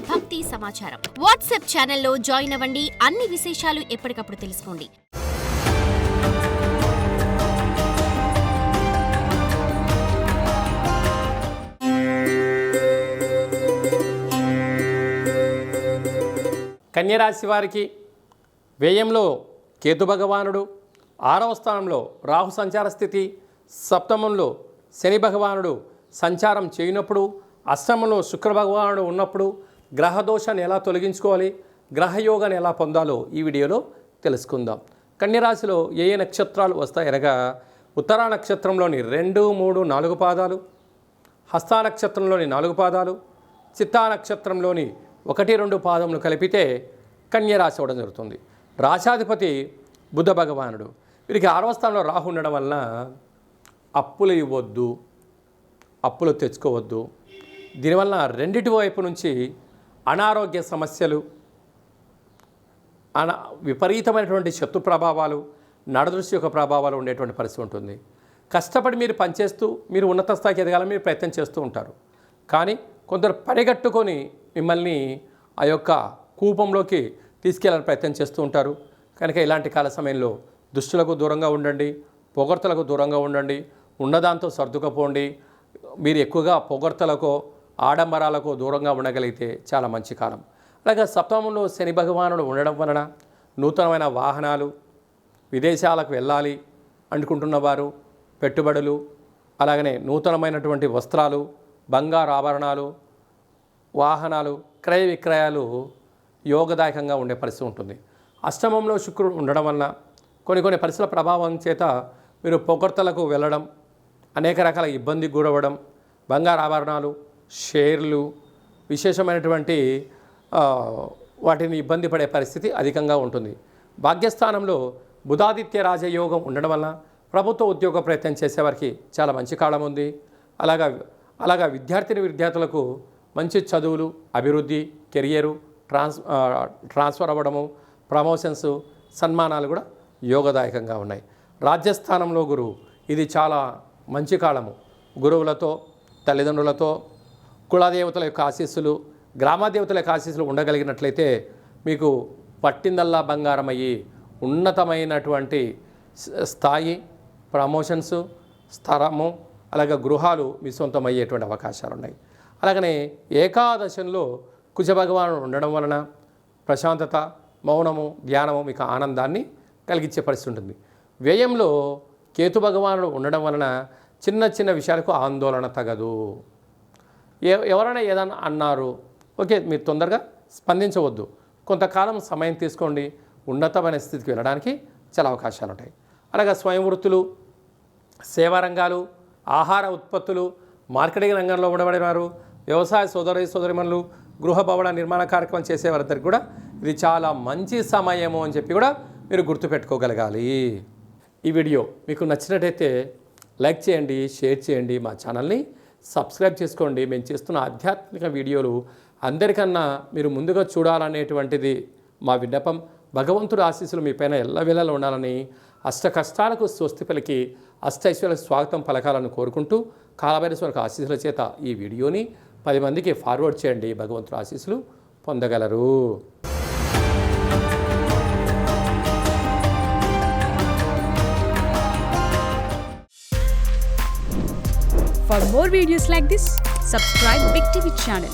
భక్తి సమాచారం. వాట్సాప్ ఛానల్లో జాయిన్ అవ్వండి. అన్ని విశేషాలు ఎప్పటికప్పుడు తెలుసుకోండి. కన్యరాశి వారికి వ్యయంలో కేతు భగవానుడు, 6వ స్థానంలో రాహు సంచార స్థితి, సప్తమంలో శని భగవానుడు సంచారం చేయనప్పుడు, అష్టమంలో శుక్ర భగవానుడు ఉన్నప్పుడు గ్రహదోషాన్ని ఎలా తొలగించుకోవాలి, గ్రహయోగాన్ని ఎలా పొందాలో ఈ వీడియోలో తెలుసుకుందాం. కన్యరాశిలో ఏ నక్షత్రాలు వస్తాయనగా ఉత్తరా నక్షత్రంలోని 2, 3, 4 పాదాలు, హస్తా నక్షత్రంలోని 4 పాదాలు, చిత్తా నక్షత్రంలోని 1, 2 పాదములు కలిపితే కన్యరాశి అవ్వడం జరుగుతుంది. రాశాధిపతి బుధ భగవానుడు. వీరికి 6వ స్థానంలో రాహు ఉండడం వలన అప్పులు ఇవ్వద్దు, అప్పులు తెచ్చుకోవద్దు. దీనివల్ల రెండిటి వైపు నుంచి అనారోగ్య సమస్యలు, విపరీతమైనటువంటి శత్రు ప్రభావాలు, నడదృష్టి యొక్క ప్రభావాలు ఉండేటువంటి పరిస్థితి ఉంటుంది. కష్టపడి మీరు పనిచేస్తూ మీరు ఉన్నత స్థాయికి ఎదగాలని మీరు ప్రయత్నం చేస్తూ ఉంటారు. కానీ కొందరు పనిగట్టుకొని మిమ్మల్ని ఆ యొక్క కూపంలోకి తీసుకెళ్ళాలని ప్రయత్నం చేస్తూ ఉంటారు. కనుక ఇలాంటి కాల సమయంలో దుష్టులకు దూరంగా ఉండండి, పొగడ్తలకు దూరంగా ఉండండి, ఉన్నదాంతో సర్దుకపోండి. మీరు ఎక్కువగా పొగడ్తలకో ఆడంబరాలకు దూరంగా ఉండగలిగితే చాలా మంచి కాలం. అలాగే సప్తమంలో శని భగవానుడు ఉండడం వలన నూతనమైన వాహనాలు, విదేశాలకు వెళ్ళాలి అనుకుంటున్నవారు, పెట్టుబడులు, అలాగనే నూతనమైనటువంటి వస్త్రాలు, బంగారు ఆభరణాలు, వాహనాలు, క్రయ విక్రయాలు యోగదాయకంగా ఉండే పరిస్థితి ఉంటుంది. అష్టమంలో శుక్రుడు ఉండడం వలన కొన్ని పరిస్థితుల ప్రభావం చేత మీరు పొగడ్తలకు వెళ్ళడం, అనేక రకాల ఇబ్బందికి గురవ్వడం, బంగారు ఆభరణాలు, షేర్లు, విశేషమైనటువంటి వాటిని ఇబ్బంది పడే పరిస్థితి అధికంగా ఉంటుంది. భాగ్యస్థానంలో బుధాదిత్య రాజయోగం ఉండడం వలన ప్రభుత్వ ఉద్యోగ ప్రయత్నం చేసేవారికి చాలా మంచి కాలం ఉంది. అలాగా విద్యార్థులకు మంచి చదువులు, అభివృద్ధి, కెరియరు, ట్రాన్స్ఫర్ అవ్వడము, ప్రమోషన్స్, సన్మానాలు కూడా యోగదాయకంగా ఉన్నాయి. రాజ్యస్థానంలో గురువు, ఇది చాలా మంచి కాలము. గురువులతో, తల్లిదండ్రులతో, కులదేవతల యొక్క ఆశీస్సులు, గ్రామదేవతల యొక్క ఆశీస్సులు ఉండగలిగినట్లయితే మీకు పట్టిందల్లా బంగారం అయ్యి ఉన్నతమైనటువంటి స్థాయి, ప్రమోషన్స్, స్థలము, అలాగే గృహాలు మీ సొంతమయ్యేటువంటి అవకాశాలు ఉన్నాయి. అలాగనే ఏకాదశంలో కుజ భగవానుడు ఉండడం వలన ప్రశాంతత, మౌనము, ధ్యానము మీకు ఆనందాన్ని కలిగించే పరిస్థితి ఉంటుంది. వ్యయంలో కేతు భగవానుడు ఉండడం వలన చిన్న చిన్న విషయాలకు ఆందోళన తగదు. ఎవరైనా ఏదైనా అన్నారు, ఓకే, మీరు తొందరగా స్పందించవద్దు. కొంతకాలం సమయం తీసుకోండి. ఉన్నతమైన స్థితికి వెళ్ళడానికి చాలా అవకాశాలు ఉంటాయి. అలాగే స్వయం వృత్తులు, సేవా రంగాలు, ఆహార ఉత్పత్తులు, మార్కెటింగ్ రంగంలో ఉండబడేవారు, వ్యవసాయ సోదరిమణులు, గృహ భవన నిర్మాణ కార్యక్రమం చేసేవారందరికీ కూడా ఇది చాలా మంచి సమయము అని చెప్పి కూడా మీరు గుర్తుపెట్టుకోగలగాలి. ఈ వీడియో మీకు నచ్చినట్టయితే లైక్ చేయండి, షేర్ చేయండి, మా ఛానల్ని సబ్స్క్రైబ్ చేసుకోండి. మేము చేస్తున్న ఆధ్యాత్మిక వీడియోలు అందరికన్నా మీరు ముందుగా చూడాలనేటువంటిది మా విన్నపం. భగవంతుడి ఆశీస్సులు మీ పైన ఎల్లవేళలా ఉండాలని, అష్ట కష్టాలకు స్వస్తి పలికి అష్టైశ్వర్యాలకు స్వాగతం పలకాలను కోరుకుంటూ కాలభైరవేశ్వరుని ఆశీస్సుల చేత ఈ వీడియోని 10 మందికి ఫార్వర్డ్ చేయండి. భగవంతుడి ఆశీస్సులు పొందగలరు. For more videos like this, subscribe Big TV channel.